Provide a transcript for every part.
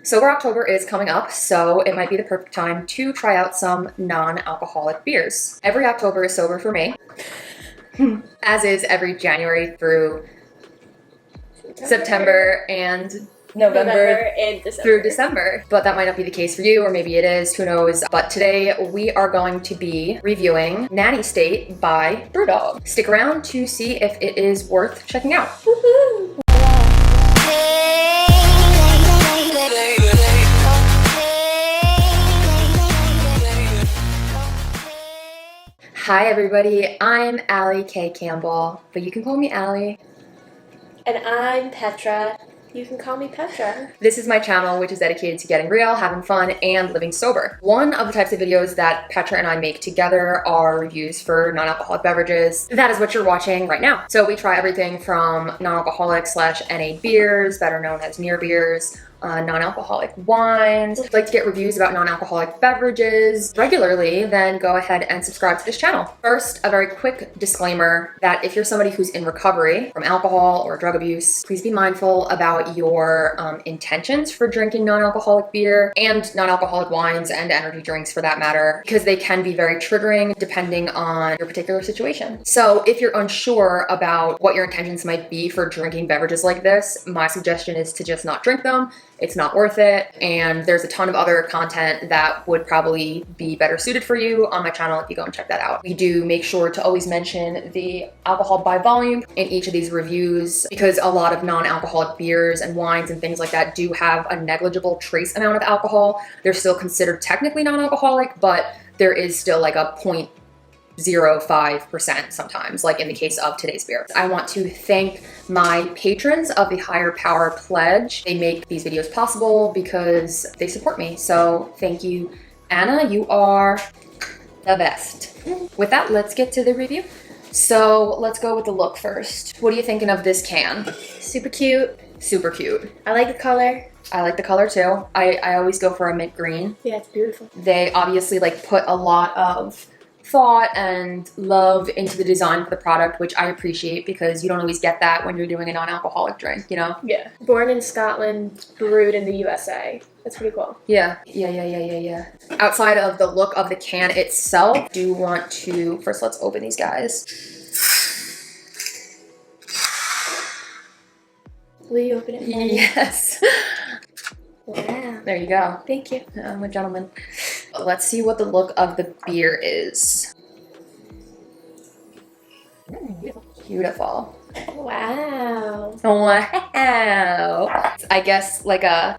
Sober October is coming up, so it might be the perfect time to try out some non-alcoholic beers. Every October is sober for me, as is every January through September and November and December. through December. But that might not be the case for you, or maybe it is, who knows. But today we are going to be reviewing Nanny State by BrewDog. Stick around to see if it is worth checking out. Woohoo! Hi everybody, I'm Allie K. Campbell, but you can call me Allie. And I'm Petra. You can call me Petra. This is my channel, which is dedicated to getting real, having fun, and living sober. One of the types of videos that Petra and I make together are reviews for non-alcoholic beverages. That is what you're watching right now. So we try everything from non-alcoholic / NA beers, better known as near beers, non-alcoholic wines. If you'd like to get reviews about non-alcoholic beverages regularly, then go ahead and subscribe to this channel. First, a very quick disclaimer that if you're somebody who's in recovery from alcohol or drug abuse, please be mindful about your intentions for drinking non-alcoholic beer and non-alcoholic wines and energy drinks for that matter, because they can be very triggering depending on your particular situation. So if you're unsure about what your intentions might be for drinking beverages like this, my suggestion is to just not drink them. It's not worth it, and there's a ton of other content that would probably be better suited for you on my channel if you go and check that out. We do make sure to always mention the alcohol by volume in each of these reviews, because a lot of non-alcoholic beers and wines and things like that do have a negligible trace amount of alcohol. They're still considered technically non-alcoholic, but there is still like a 0.05% sometimes, like in the case of today's beer. I want to thank my patrons of the Higher Power Pledge. They make these videos possible because they support me. So thank you, Anna. You are the best. With that, let's get to the review. So let's go with the look first. What are you thinking of this can? Super cute. Super cute. I like the color. I like the color too. I always go for a mint green. Yeah, it's beautiful. They obviously like put a lot of thought and love into the design for the product, which I appreciate because you don't always get that when you're doing a non-alcoholic drink, you know? Yeah. Born in Scotland, brewed in the USA. That's pretty cool. Yeah. Outside of the look of the can itself, I do want to, first let's open these guys. Will you open it? Yes. Wow. There you go. Thank you. I'm a gentleman. Let's see what the look of the beer is. Beautiful. Wow. Wow. I guess like a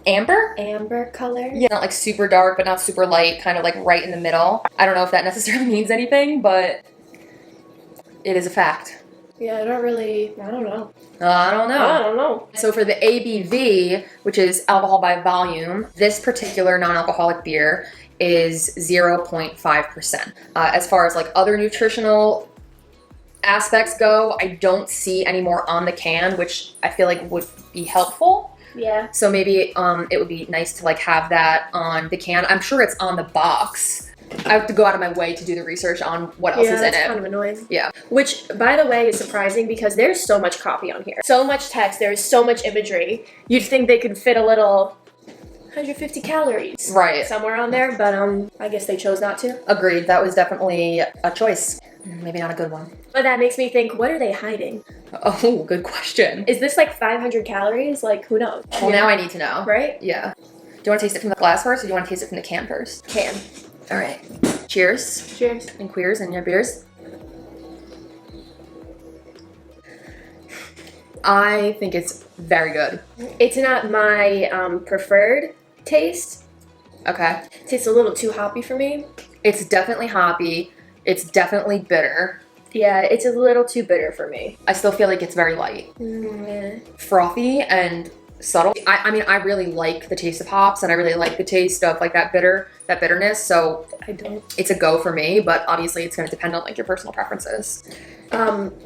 amber? Amber color. Yeah, not like super dark, but not super light, kind of like right in the middle. I don't know if that necessarily means anything, but it is a fact. Yeah, I don't know. I don't know. So for the ABV, which is alcohol by volume, this particular non-alcoholic beer is 0.5%. As far as like other nutritional aspects go, I don't see any more on the can, which I feel like would be helpful. Yeah. So maybe it would be nice to like have that on the can. I'm sure it's on the box. I have to go out of my way to do the research on what else is in it. Yeah, kind of annoying. Yeah. Which, by the way, is surprising because there's so much copy on here. So much text, there's so much imagery. You'd think they could fit a little 150 calories somewhere on there, but I guess they chose not to. Agreed. That was definitely a choice. Maybe not a good one. But that makes me think, what are they hiding? Oh, good question. Is this like 500 calories? Like, who knows? Well, now I need to know. Right? Yeah. Do you want to taste it from the glass first, or do you want to taste it from the can first? Can. All right. Cheers. Cheers. And queers and your beers. I think it's very good. It's not my preferred taste. Okay. It tastes a little too hoppy for me. It's definitely hoppy. It's definitely bitter. Yeah, it's a little too bitter for me. I still feel like it's very light. Yeah. Frothy and subtle. I mean, I really like the taste of hops, and I really like the taste of like that bitterness. So I don't. It's a go for me, but obviously it's going to depend on like your personal preferences.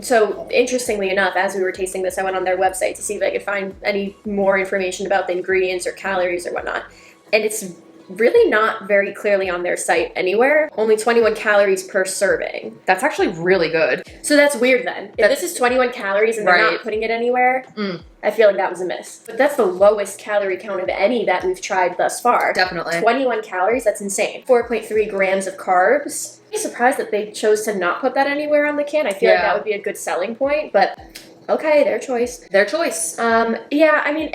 So interestingly enough, as we were tasting this, I went on their website to see if I could find any more information about the ingredients or calories or whatnot. And it's really not very clearly on their site anywhere. Only 21 calories per serving. That's actually really good. So that's weird then. If this is 21 calories and they're not putting it anywhere, I feel like that was a miss. But that's the lowest calorie count of any that we've tried thus far. Definitely. 21 calories, that's insane. 4.3 grams of carbs. I'm surprised that they chose to not put that anywhere on the can. I feel like that would be a good selling point, but okay, their choice. Their choice. Yeah, I mean,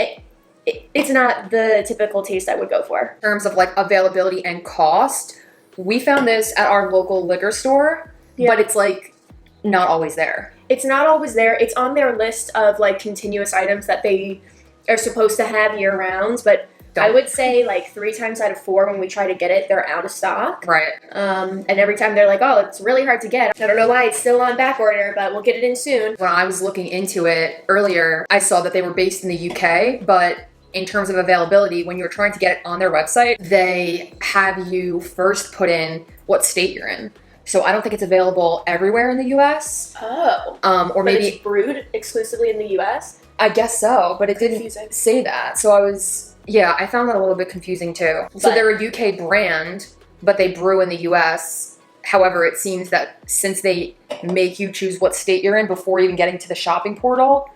it's not the typical taste I would go for. In terms of like availability and cost, we found this at our local liquor store, but it's like not always there. It's not always there. It's on their list of like continuous items that they are supposed to have year round, but I would say like 3 times out of 4 when we try to get it, they're out of stock. Right. And every time they're like, oh, it's really hard to get. I don't know why it's still on back order, but we'll get it in soon. When I was looking into it earlier, I saw that they were based in the UK, but in terms of availability, when you're trying to get it on their website, they have you first put in what state you're in. So I don't think it's available everywhere in the US. Oh. Or maybe it's brewed exclusively in the US? I guess so, but it didn't say that. So I found that a little bit confusing too. So they're a UK brand, but they brew in the US. However, it seems that since they make you choose what state you're in before even getting to the shopping portal,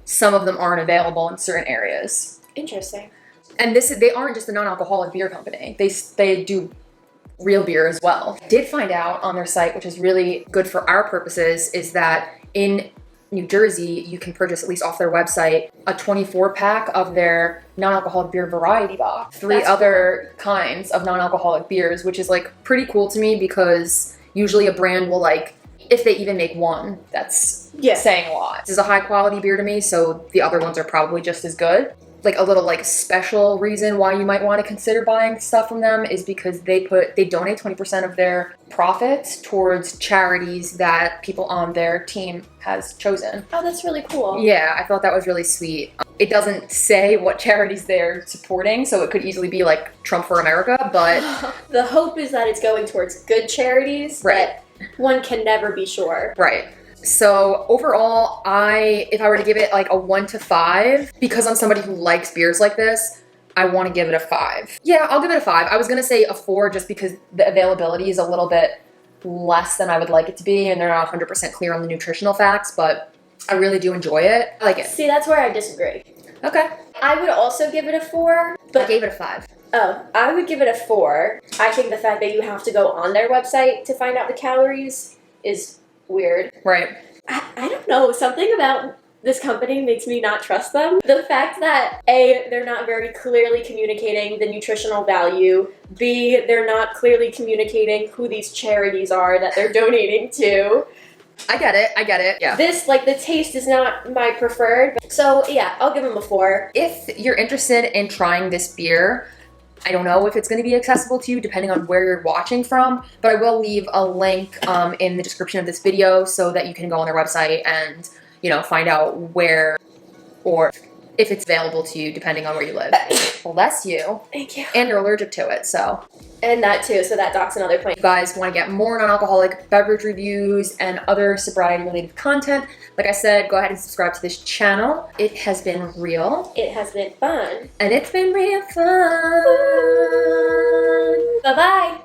some of them aren't available in certain areas. Interesting. And they aren't just a non-alcoholic beer company. They do real beer as well. I did find out on their site, which is really good for our purposes, is that in New Jersey, you can purchase, at least off their website, a 24-pack of their non-alcoholic beer variety box. 3 other kinds of non-alcoholic beers, which is like pretty cool to me because usually a brand will like, if they even make one, that's saying a lot. This is a high quality beer to me, so the other ones are probably just as good. Like a little like special reason why you might want to consider buying stuff from them is because they donate 20% of their profits towards charities that people on their team has chosen. Oh, that's really cool. Yeah, I thought that was really sweet. It doesn't say what charities they're supporting, so it could easily be like Trump for America, but the hope is that it's going towards good charities, but one can never be sure. Right. So overall, if I were to give it like a 1 to 5, because I'm somebody who likes beers like this, I want to give it a 5. Yeah, I'll give it a 5. I was going to say a 4 just because the availability is a little bit less than I would like it to be, and they're not 100% clear on the nutritional facts, but I really do enjoy it. I like it. See, that's where I disagree. Okay. I would also give it a 4, but I gave it a 5. Oh, I would give it a 4. I think the fact that you have to go on their website to find out the calories is weird. Right. I don't know. Something about this company makes me not trust them. The fact that A, they're not very clearly communicating the nutritional value. B, they're not clearly communicating who these charities are that they're donating to. I get it. Yeah. This, like, the taste is not my preferred. So, yeah, I'll give them a 4. If you're interested in trying this beer, I don't know if it's going to be accessible to you depending on where you're watching from, but I will leave a link in the description of this video so that you can go on their website and, find out where or if it's available to you depending on where you live. Bless you. Thank you. And you're allergic to it, so. And that too, so that doc's another point. If you guys want to get more non-alcoholic beverage reviews and other sobriety-related content, like I said, go ahead and subscribe to this channel. It has been real. It has been fun. And it's been real fun. Bye-bye.